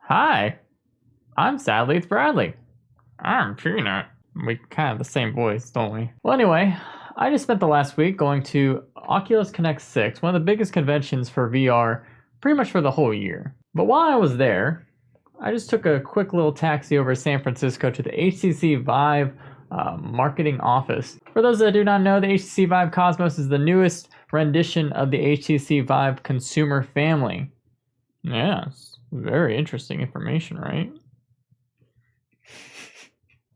Hi, I'm SadlyItsBradley. I'm Peanut. We kind of have the same voice, don't we? Well, anyway, I just spent the last week going to Oculus Connect 6, one of the biggest conventions for VR pretty much for the whole year. But while I was there, I just took a quick little taxi over to San Francisco to the HTC Vive marketing office. For those that do not know, the HTC Vive Cosmos is the newest rendition of the HTC Vive consumer family. Yes, very interesting information, right?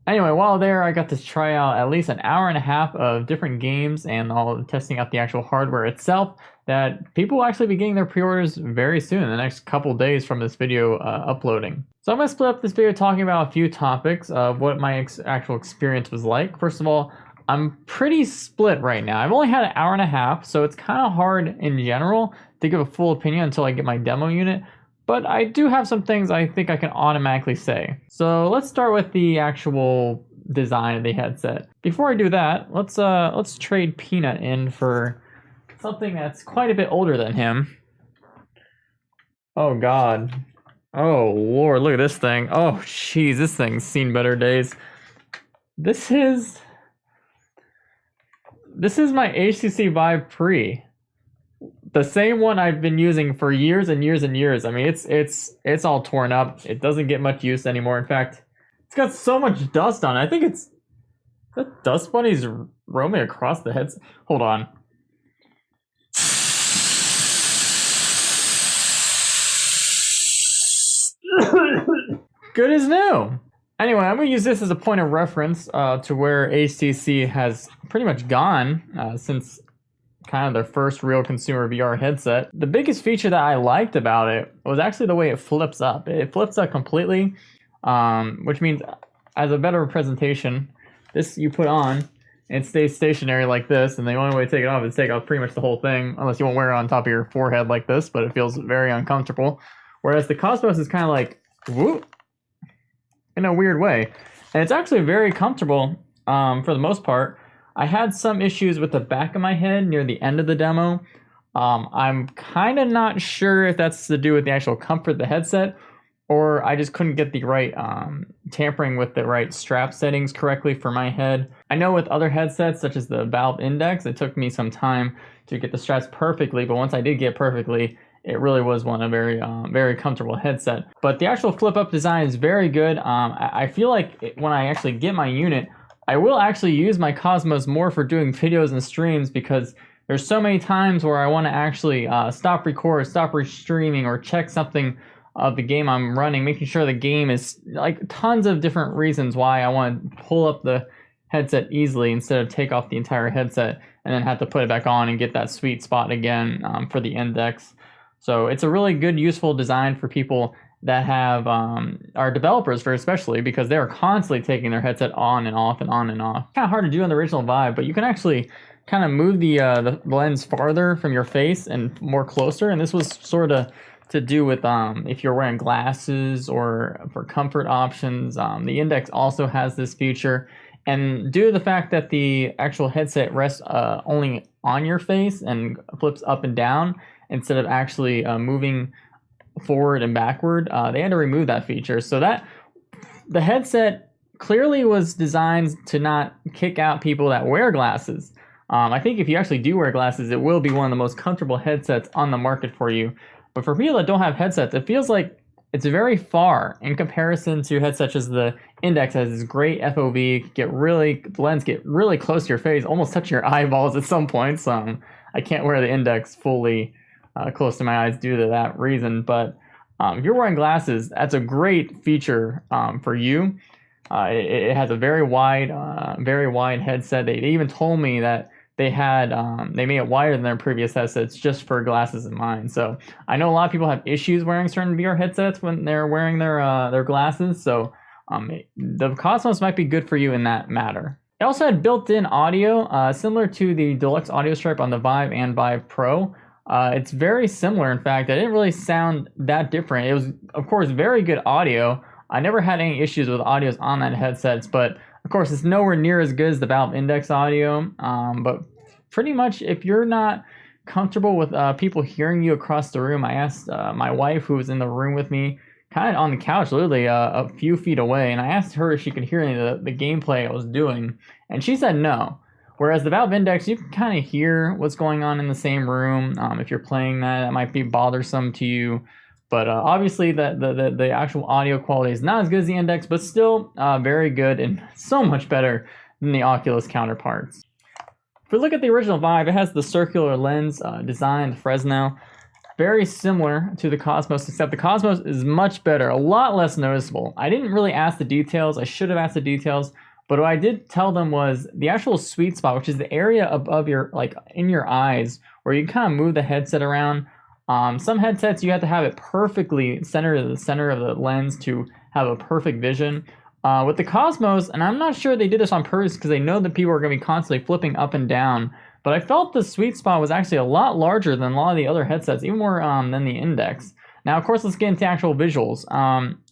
Anyway, while there, I got to try out at least an hour and a half of different games and all testing out the actual hardware itself that people will actually be getting their pre-orders very soon, in the next couple days from this video uploading. So I'm going to split up this video talking about a few topics of what my actual experience was like. First of all, I'm pretty split right now. I've only had an hour and a half, so it's kind of hard in general to give a full opinion until I get my demo unit. But I do have some things I think I can automatically say. So let's start with the actual design of the headset. Before I do that, let's trade Peanut in for something that's quite a bit older than him. Oh God. Oh Lord, look at this thing. Oh jeez, this thing's seen better days. This is my HTC Vive Pre. The same one I've been using for years and years and years. I mean, it's all torn up. It doesn't get much use anymore. In fact, it's got so much dust on it. I think it's that dust bunnies roaming across the heads. Hold on. Good as new. Anyway, I'm gonna use this as a point of reference to where HTC has pretty much gone since kind of their first real consumer VR headset. The biggest feature that I liked about it was actually the way it flips up. It flips up completely, which means as a better presentation, this you put on, and it stays stationary like this, and the only way to take it off is take off pretty much the whole thing, unless you won't wear it on top of your forehead like this, but it feels very uncomfortable. Whereas the Cosmos is kind of like, whoop, in a weird way. And it's actually very comfortable for the most part. I had some issues with the back of my head near the end of the demo. I'm kind of not sure if that's to do with the actual comfort of the headset, or I just couldn't get the right tampering with the right strap settings correctly for my head. I know with other headsets, such as the Valve Index, it took me some time to get the straps perfectly, but once I did get perfectly, it really was one a very comfortable headset. But the actual flip-up design is very good. I feel like when I actually get my unit, I will actually use my Cosmos more for doing videos and streams, because there's so many times where I want to actually stop record, stop streaming, or check something of the game I'm running, making sure the game is like tons of different reasons why I want to pull up the headset easily instead of take off the entire headset and then have to put it back on and get that sweet spot again for the index. So it's a really good, useful design for people that have are developers for, especially because they're constantly taking their headset on and off and on and off. Kind of hard to do on the original Vive, but you can actually kind of move the lens farther from your face and more closer. And this was sort of to do with if you're wearing glasses or for comfort options. The Index also has this feature. And due to the fact that the actual headset rests only on your face and flips up and down instead of actually moving forward and backward, they had to remove that feature. So that the headset clearly was designed to not kick out people that wear glasses. I think if you actually do wear glasses, it will be one of the most comfortable headsets on the market for you. But for people that don't have headsets, it feels like it's very far in comparison to headsets such as the Index has this great FOV, the lens get really close to your face, almost touching your eyeballs at some points. I can't wear the Index fully close to my eyes due to that reason, but if you're wearing glasses, that's a great feature for you. It has a very wide headset. They even told me that they made it wider than their previous headsets just for glasses in mind. So I know a lot of people have issues wearing certain VR headsets when they're wearing their glasses. So the Cosmos might be good for you in that matter. It also had built-in audio, similar to the Deluxe audio strip on the Vive and Vive Pro. It's very similar. In fact, it didn't really sound that different. It was, of course, very good audio. I never had any issues with audios on that headset, but of course, it's nowhere near as good as the Valve Index audio. But pretty much, if you're not comfortable with people hearing you across the room, I asked my wife, who was in the room with me, kind of on the couch, literally a few feet away, and I asked her if she could hear any of the gameplay I was doing, and she said no. Whereas the Valve Index, you can kind of hear what's going on in the same room. If you're playing that might be bothersome to you. But obviously, the actual audio quality is not as good as the Index, but still very good and so much better than the Oculus counterparts. If we look at the original Vive, it has the circular lens design, the Fresnel. Very similar to the Cosmos, except the Cosmos is much better, a lot less noticeable. I didn't really ask the details. I should have asked the details. But what I did tell them was the actual sweet spot, which is the area above your, like in your eyes, where you kind of move the headset around. Some headsets, you have to have it perfectly centered to the center of the lens to have a perfect vision. With the Cosmos, and I'm not sure they did this on purpose because they know that people are going to be constantly flipping up and down, but I felt the sweet spot was actually a lot larger than a lot of the other headsets, even more than the Index. Now, of course, let's get into actual visuals.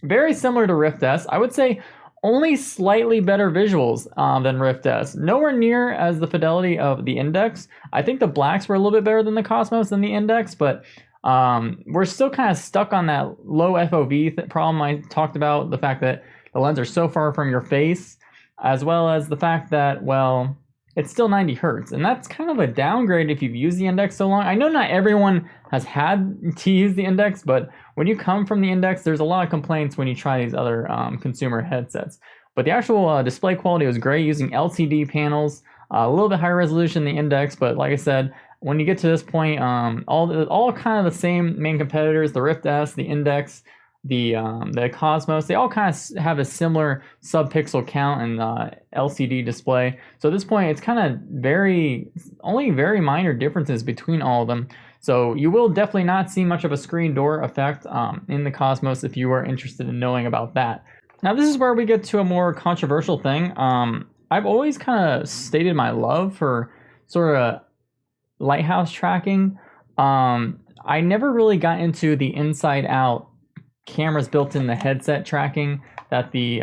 Very similar to Rift S. I would say only slightly better visuals than Rift S. Nowhere near as the fidelity of the Index. I think the blacks were a little bit better than the Cosmos than the Index, but we're still kind of stuck on that low FOV problem I talked about, the fact that the lenses are so far from your face, as well as the fact that, well, it's still 90 hertz, and that's kind of a downgrade if you've used the Index so long. I know not everyone has had to use the Index, but when you come from the Index, there's a lot of complaints when you try these other consumer headsets. But the actual display quality was great using LCD panels, a little bit higher resolution than the Index, but like I said, when you get to this point, all kind of the same main competitors, the Rift S, the Index, the Cosmos, they all kind of have a similar sub-pixel count and LCD display. So at this point, it's kind of only very minor differences between all of them. So you will definitely not see much of a screen door effect in the Cosmos if you are interested in knowing about that. Now this is where we get to a more controversial thing. I've always kind of stated my love for sort of lighthouse tracking. I never really got into the inside out cameras built in the headset tracking that the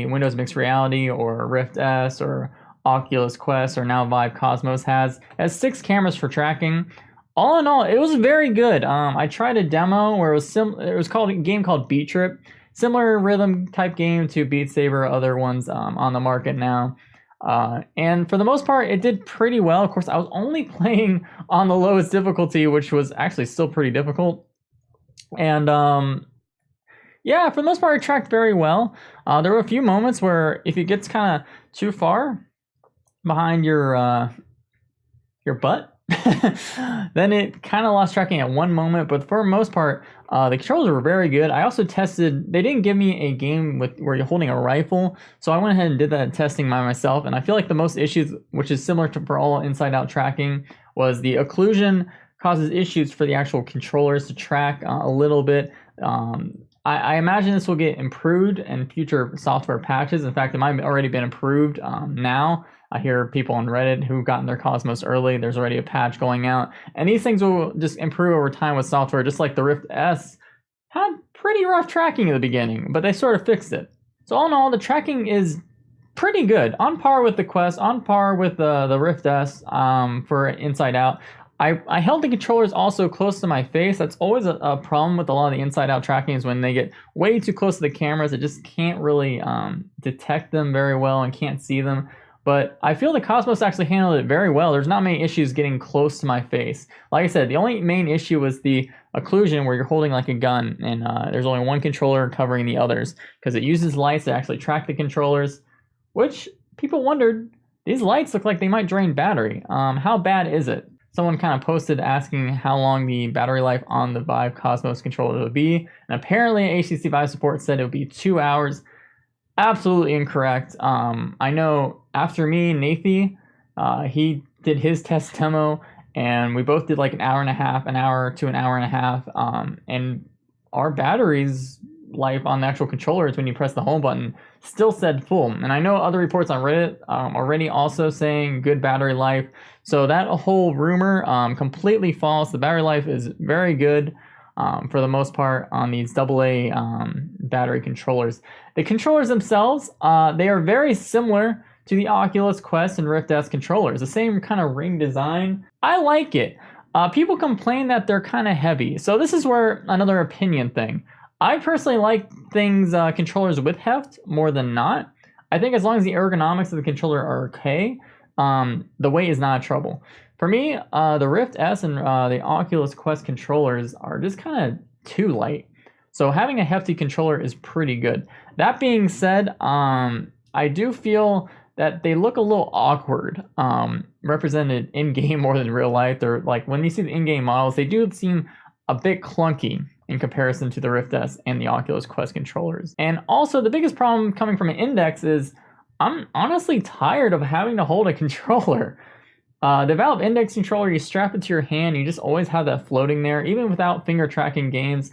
Windows Mixed Reality or Rift S or Oculus Quest or now Vive Cosmos has. It has 6 cameras for tracking. All in all, it was very good. I tried a demo where it was called a game called Beat Trip, similar rhythm type game to Beat Saber, other ones on the market now. And for the most part, it did pretty well. Of course, I was only playing on the lowest difficulty, which was actually still pretty difficult. And yeah, for the most part, it tracked very well. There were a few moments where if it gets kind of too far behind your butt, then it kind of lost tracking at one moment. But for the most part, the controls were very good. I also tested, they didn't give me a game where you're holding a rifle, so I went ahead and did that testing by myself. And I feel like the most issues, which is similar to for all inside out tracking, was the occlusion causes issues for the actual controllers to track a little bit. I imagine this will get improved in future software patches. In fact, it might have already been improved now. I hear people on Reddit who've gotten their Cosmos early. There's already a patch going out. And these things will just improve over time with software, just like the Rift S had pretty rough tracking at the beginning, but they sort of fixed it. So all in all, the tracking is pretty good. On par with the Quest, on par with the Rift S for inside out. I held the controllers also close to my face. That's always a problem with a lot of the inside-out tracking is when they get way too close to the cameras, it just can't really detect them very well and can't see them. But I feel the Cosmos actually handled it very well. There's not many issues getting close to my face. Like I said, the only main issue was the occlusion where you're holding like a gun and there's only one controller covering the others because it uses lights to actually track the controllers, which people wondered, these lights look like they might drain battery. How bad is it? Someone kind of posted asking how long the battery life on the Vive Cosmos controller would be, and apparently HTC Vive support said it would be 2 hours. Absolutely incorrect. I know after me, Nathie, he did his test demo, and we both did like an hour and a half, an hour to an hour and a half, and our batteries life on the actual controllers when you press the home button still said full. And I know other reports on Reddit already also saying good battery life. So that whole rumor completely false. The battery life is very good for the most part on these AA battery controllers. The controllers themselves, they are very similar to the Oculus Quest and Rift S controllers. The same kind of ring design. I like it. People complain that they're kind of heavy. So this is where another opinion thing. I personally like things, controllers with heft more than not. I think as long as the ergonomics of the controller are okay, the weight is not trouble. For me, the Rift S and the Oculus Quest controllers are just kind of too light. So having a hefty controller is pretty good. That being said, I do feel that they look a little awkward, represented in-game more than real life. They're like, when you see the in-game models, they do seem a bit clunky in comparison to the Rift S and the Oculus Quest controllers. And also, the biggest problem coming from an Index is I'm honestly tired of having to hold a controller. The Valve Index controller, you strap it to your hand, you just always have that floating there, even without finger tracking games.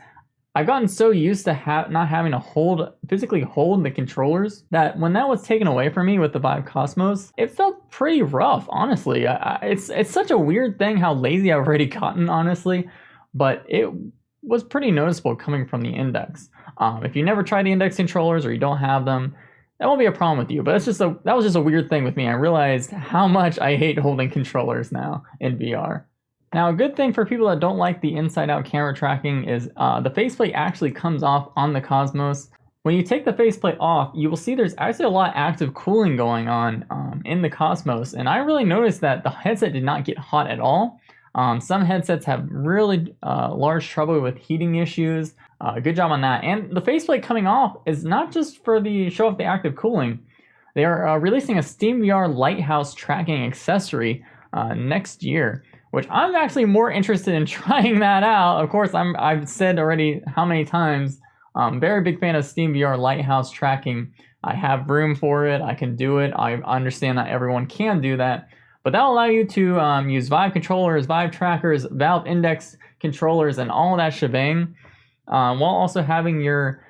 I've gotten so used to not having to physically hold the controllers that when that was taken away from me with the Vive Cosmos, it felt pretty rough, honestly. It's such a weird thing how lazy I've already gotten, honestly, but it was pretty noticeable coming from the Index. If you never tried the Index controllers or you don't have them, that won't be a problem with you, but that was just a weird thing with me. I realized how much I hate holding controllers now in VR. Now, a good thing for people that don't like the inside-out camera tracking is the faceplate actually comes off on the Cosmos. When you take the faceplate off, you will see there's actually a lot of active cooling going on in the Cosmos, and I really noticed that the headset did not get hot at all. Some headsets have really large trouble with heating issues. Good job on that. And the faceplate coming off is not just for the show off the active cooling. They are releasing a SteamVR Lighthouse tracking accessory next year, which I'm actually more interested in trying that out. Of course, I've said already how many times, I'm very big fan of SteamVR Lighthouse tracking. I have room for it. I can do it. I understand that everyone can do that. But that'll allow you to use Vive controllers, Vive trackers, Valve Index controllers, and all that shebang, while also having your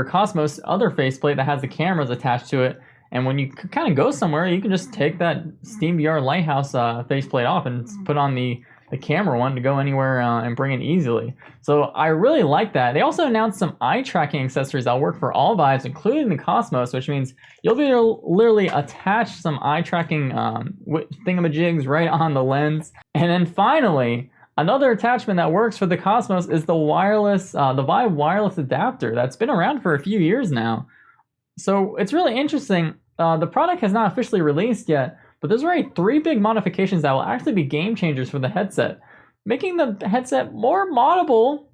Cosmos other faceplate that has the cameras attached to it. And when you kind of go somewhere, you can just take that SteamVR Lighthouse faceplate off and put on the camera one to go anywhere and bring it easily. So I really like that. They also announced some eye tracking accessories that'll work for all Vives, including the Cosmos, which means you'll be able to literally attach some eye tracking thingamajigs right on the lens. And then finally, another attachment that works for the Cosmos is the Vive wireless adapter that's been around for a few years now. So it's really interesting. The product has not officially released yet, but there's already 3 big modifications that will actually be game changers for the headset, making the headset more moddable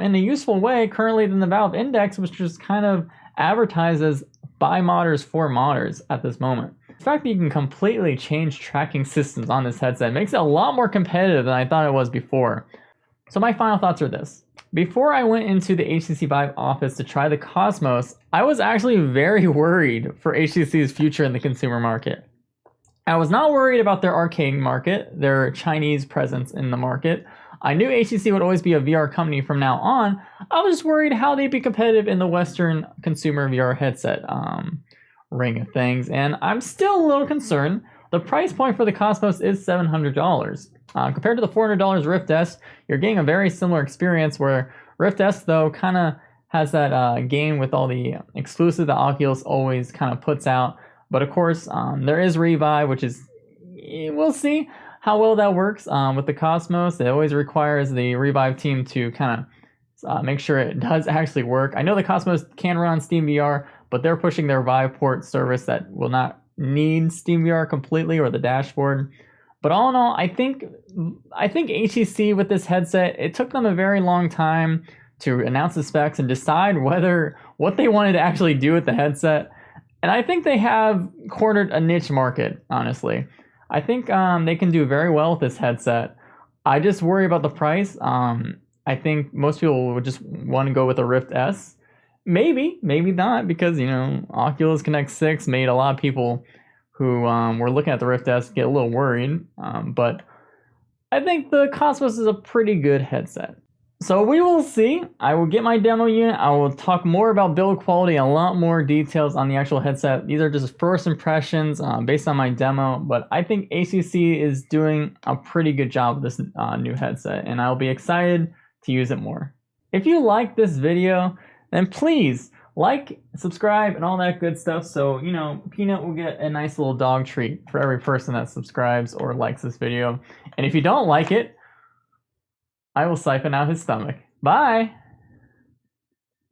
in a useful way currently than the Valve Index, which just kind of advertises by modders for modders at this moment. The fact that you can completely change tracking systems on this headset makes it a lot more competitive than I thought it was before. So my final thoughts are this. Before I went into the HTC Vive office to try the Cosmos, I was actually very worried for HTC's future in the consumer market. I was not worried about their arcade market, their Chinese presence in the market. I knew HTC would always be a VR company from now on. I was just worried how they'd be competitive in the Western consumer VR headset ring of things, and I'm still a little concerned. The price point for the Cosmos is $700. Compared to the $400 Rift S, you're getting a very similar experience where Rift S, though, kind of has that game with all the exclusive that Oculus always kind of puts out. But of course, there is Revive, which is, we'll see how well that works with the Cosmos. It always requires the Revive team to kind of make sure it does actually work. I know the Cosmos can run on SteamVR, but they're pushing their Viveport service that will not need SteamVR completely or the dashboard. But all in all, I think HTC with this headset, it took them a very long time to announce the specs and decide what they wanted to actually do with the headset. And I think they have cornered a niche market, honestly. I think they can do very well with this headset. I just worry about the price. I think most people would just want to go with a Rift S. Maybe not, because, you know, Oculus Connect 6 made a lot of people who were looking at the Rift S get a little worried. But I think the Cosmos is a pretty good headset. So we will see. I will get my demo unit. I will talk more about build quality and a lot more details on the actual headset. These are just first impressions based on my demo, but I think HTC is doing a pretty good job with this new headset, and I'll be excited to use it more. If you like this video, then please like, subscribe, and all that good stuff, so, you know, Peanut will get a nice little dog treat for every person that subscribes or likes this video. And if you don't like it, I will siphon out his stomach. Bye!